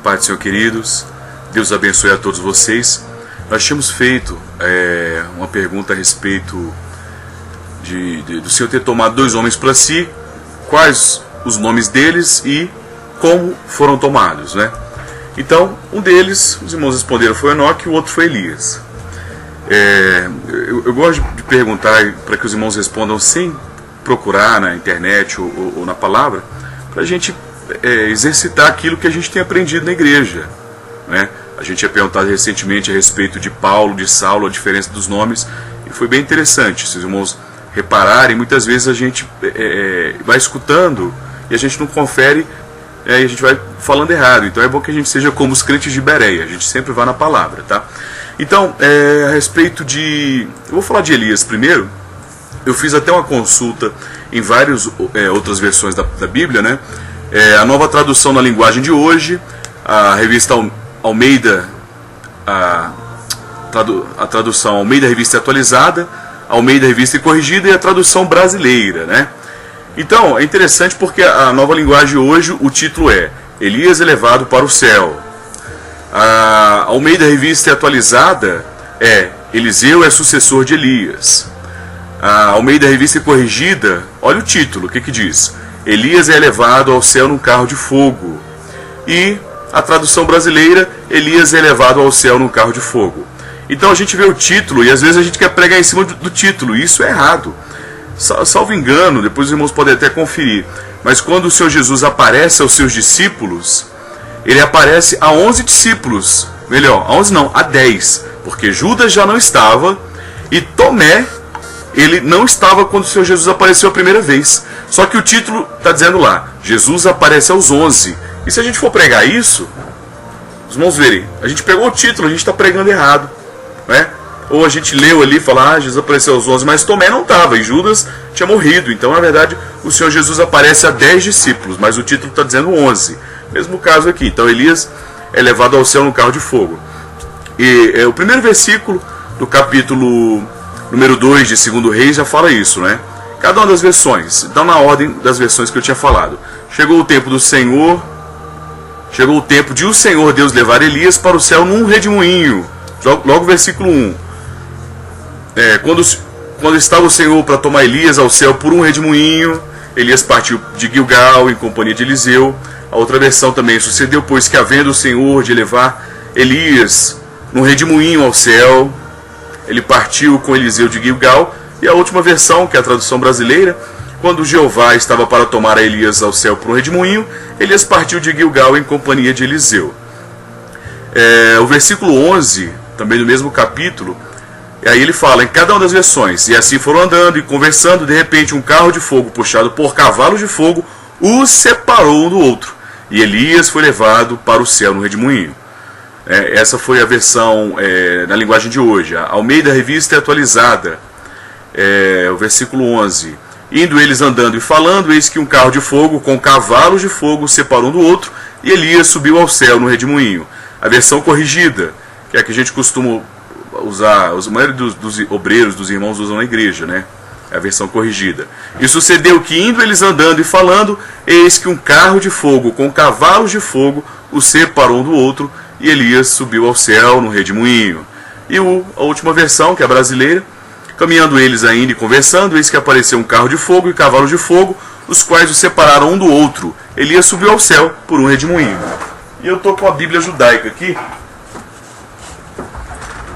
Pai do Senhor, queridos, Deus abençoe a todos vocês. Nós tínhamos feito uma pergunta a respeito do Senhor ter tomado 2 homens para si, quais os nomes deles e como foram tomados, né? Então, um deles, os irmãos responderam, foi Enoque, e o outro foi Elias. Eu gosto de perguntar para que os irmãos respondam sem procurar na internet ou na palavra, para a gente exercitar aquilo que a gente tem aprendido na igreja, né? A gente tinha perguntado recentemente a respeito de Paulo, de Saulo, a diferença dos nomes, e foi bem interessante. Se os irmãos repararem, muitas vezes a gente vai escutando e a gente não confere, e a gente vai falando errado. Então é bom que a gente seja como os crentes de Bereia, a gente sempre vai na palavra, tá? Então, a respeito de... Eu vou falar de Elias primeiro. Eu fiz até uma consulta em várias outras versões da Bíblia, né? A nova tradução na linguagem de hoje, a revista Almeida, a tradução Almeida Revista Atualizada, Almeida Revista Corrigida e a tradução brasileira, né? Então, é interessante porque a nova linguagem hoje, o título é Elias elevado para o céu. A Almeida Revista Atualizada é Eliseu é sucessor de Elias. A Almeida Revista Corrigida, olha o título, o que diz? Elias é elevado ao céu num carro de fogo. E a tradução brasileira, Elias é elevado ao céu num carro de fogo. Então a gente vê o título e às vezes a gente quer pregar em cima do título, e isso é errado. Salvo engano, depois os irmãos podem até conferir, mas quando o Senhor Jesus aparece aos seus discípulos, ele aparece a 11 discípulos, melhor, a 11 não, a 10, porque Judas já não estava e Tomé, ele não estava quando o Senhor Jesus apareceu a primeira vez. Só que o título está dizendo lá, Jesus aparece aos 11. E se a gente for pregar isso, os irmãos verem, a gente pegou o título, a gente está pregando errado, né? Ou a gente leu ali e fala, Jesus apareceu aos 11, mas Tomé não estava e Judas tinha morrido. Então, na verdade, o Senhor Jesus aparece a 10 discípulos, mas o título está dizendo 11. Mesmo caso aqui. Então, Elias é levado ao céu no carro de fogo. E o primeiro versículo do capítulo número 2 de 2 Reis já fala isso, né? Cada uma das versões, então na ordem das versões que eu tinha falado. Chegou o tempo do Senhor, chegou o tempo de o Senhor Deus levar Elias para o céu num redemoinho. Logo versículo 1. Quando estava o Senhor para tomar Elias ao céu por um redemoinho, Elias partiu de Gilgal em companhia de Eliseu. A outra versão também sucedeu, pois que havendo o Senhor de levar Elias num redemoinho ao céu, ele partiu com Eliseu de Gilgal. E a última versão, que é a tradução brasileira, quando Jeová estava para tomar a Elias ao céu por um redemoinho, Elias partiu de Gilgal em companhia de Eliseu. O versículo 11, também do mesmo capítulo, aí ele fala, em cada uma das versões, e assim foram andando e conversando, de repente um carro de fogo puxado por cavalos de fogo os separou um do outro, e Elias foi levado para o céu no redemoinho. Essa foi a versão na linguagem de hoje, a Almeida Revista Atualizada, o versículo 11. Indo eles andando e falando, eis que um carro de fogo com cavalos de fogo separou um do outro, e Elias subiu ao céu no redemoinho. A versão corrigida, que é a que a gente costuma usar, a maioria dos obreiros, dos irmãos usam na igreja, né? É a versão corrigida. E sucedeu que, indo eles andando e falando, eis que um carro de fogo com cavalos de fogo os separou um do outro, e Elias subiu ao céu no redemoinho. E a última versão, que é a brasileira, caminhando eles ainda e conversando, eis que apareceu um carro de fogo e cavalos de fogo, os quais os separaram um do outro. Elias subiu ao céu por um redemoinho. E eu estou com a Bíblia judaica aqui.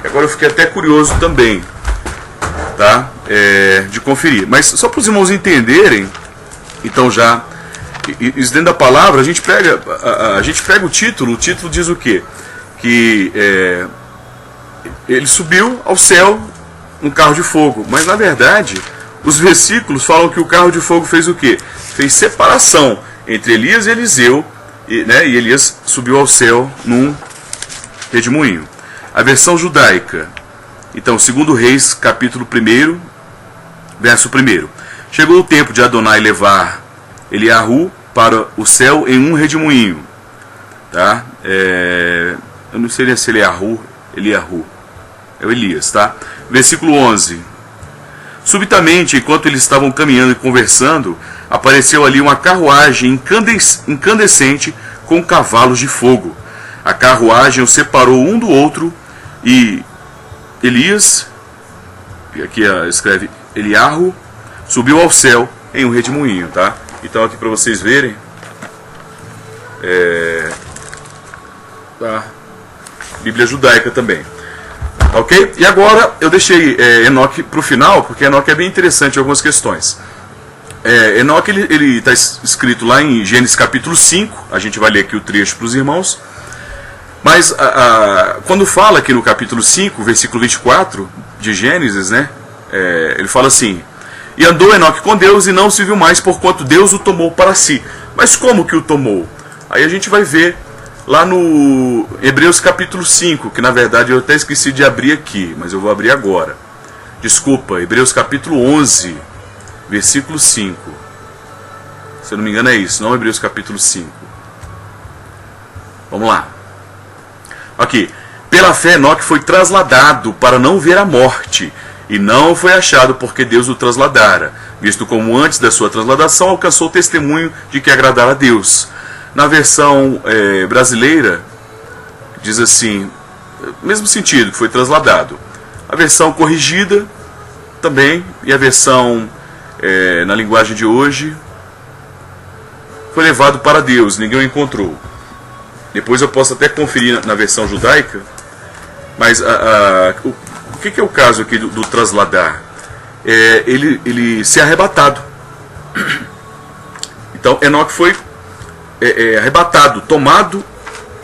Agora eu fiquei até curioso também, tá? De conferir. Mas só para os irmãos entenderem, então já, isso dentro da palavra, a gente pega o título diz o quê? Que ele subiu ao céu num carro de fogo. Mas na verdade, os versículos falam que o carro de fogo fez o quê? Fez separação entre Elias e Eliseu, e Elias subiu ao céu num redemoinho. A versão judaica, então, 2 Reis, capítulo 1, verso 1. Chegou o tempo de Adonai levar Eliahu para o céu em um redemoinho. Tá? Eu não sei se Eliahu, é o Elias, tá? Versículo 11. Subitamente, enquanto eles estavam caminhando e conversando, apareceu ali uma carruagem incandescente com cavalos de fogo. A carruagem os separou um do outro, e Elias, e aqui escreve Eliarro, subiu ao céu em um redemoinho, tá? Então aqui para vocês verem, Bíblia judaica também, ok? E agora eu deixei Enoque para o final, porque Enoque é bem interessante em algumas questões. Enoque ele está escrito lá em Gênesis capítulo 5, a gente vai ler aqui o trecho para os irmãos, mas quando fala aqui no capítulo 5, versículo 24 de Gênesis, né, ele fala assim: e andou Enoque com Deus e não se viu mais, porquanto Deus o tomou para si. Mas como que o tomou? Aí a gente vai ver lá no Hebreus capítulo 5, que na verdade eu até esqueci de abrir aqui, mas eu vou abrir agora. Desculpa, Hebreus capítulo 11, versículo 5. Se eu não me engano é isso, não Hebreus capítulo 5. Vamos lá. Aqui. Pela fé Enoque foi trasladado para não ver a morte, e não foi achado porque Deus o trasladara, visto como antes da sua transladação alcançou o testemunho de que agradara a Deus. Na versão brasileira, diz assim, mesmo sentido, que foi trasladado. A versão corrigida também, e a versão na linguagem de hoje, foi levado para Deus, ninguém o encontrou. Depois eu posso até conferir na versão judaica, mas o que é o caso aqui do trasladar? Ele ser arrebatado. Então Enoque foi arrebatado, tomado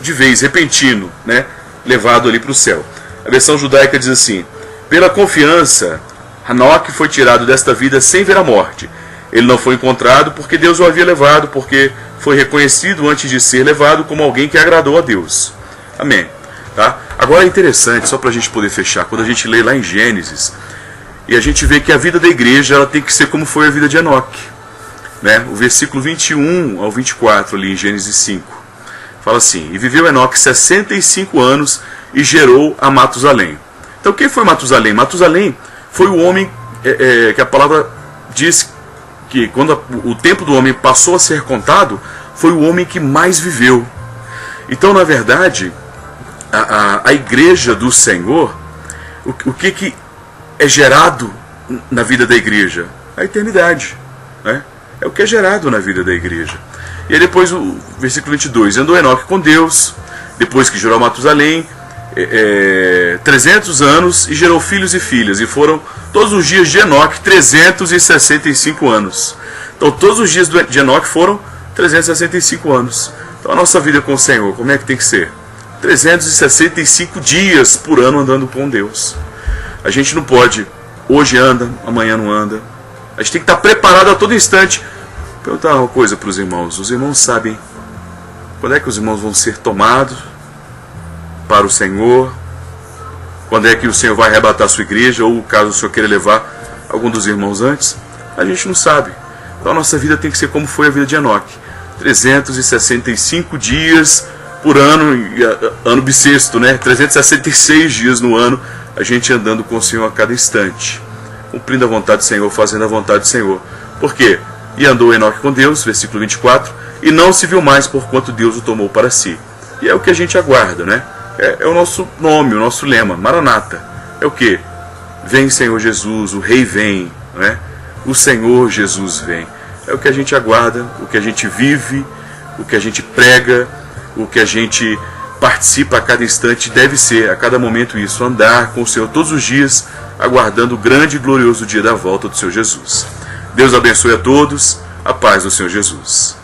de vez, repentino, né? Levado ali para o céu. A versão judaica diz assim: pela confiança, Enoque foi tirado desta vida sem ver a morte. Ele não foi encontrado porque Deus o havia levado, porque foi reconhecido antes de ser levado como alguém que agradou a Deus. Amém. Tá? Agora é interessante, só para a gente poder fechar, quando a gente lê lá em Gênesis, e a gente vê que a vida da igreja ela tem que ser como foi a vida de Enoque, né? O versículo 21 ao 24 ali em Gênesis 5 fala assim: e viveu Enoque 65 anos e gerou a Matusalém. Então quem foi Matusalém? Matusalém foi o homem que a palavra diz que quando o tempo do homem passou a ser contado, foi o homem que mais viveu. Então na verdade a igreja do Senhor, o que é gerado na vida da igreja? A eternidade, né? É o que é gerado na vida da igreja. E aí depois o versículo 22, andou Enoque com Deus, depois que gerou Matusalém, 300 anos, e gerou filhos e filhas, e foram todos os dias de Enoque 365 anos. Então todos os dias de Enoque foram 365 anos. Então a nossa vida com o Senhor, como é que tem que ser? 365 dias por ano andando com Deus. A gente não pode, hoje anda, amanhã não anda. A gente tem que estar preparado a todo instante. Vou perguntar uma coisa para os irmãos. Os irmãos sabem quando é que os irmãos vão ser tomados para o Senhor? Quando é que o Senhor vai arrebatar a sua igreja? Ou caso o Senhor queira levar algum dos irmãos antes? A gente não sabe. Então a nossa vida tem que ser como foi a vida de Enoque. 365 dias por ano, ano bissexto, né? 366 dias no ano, a gente andando com o Senhor a cada instante, cumprindo a vontade do Senhor, fazendo a vontade do Senhor. Por quê? E andou Enoque com Deus, versículo 24, e não se viu mais, porquanto Deus o tomou para si. E é o que a gente aguarda, né? É o nosso nome, o nosso lema, Maranata. É o quê? Vem Senhor Jesus, o Rei vem, né? O Senhor Jesus vem. É o que a gente aguarda, o que a gente vive, o que a gente prega, o que a gente participa a cada instante. Deve ser a cada momento isso, andar com o Senhor todos os dias, aguardando o grande e glorioso dia da volta do Senhor Jesus. Deus abençoe a todos, a paz do Senhor Jesus.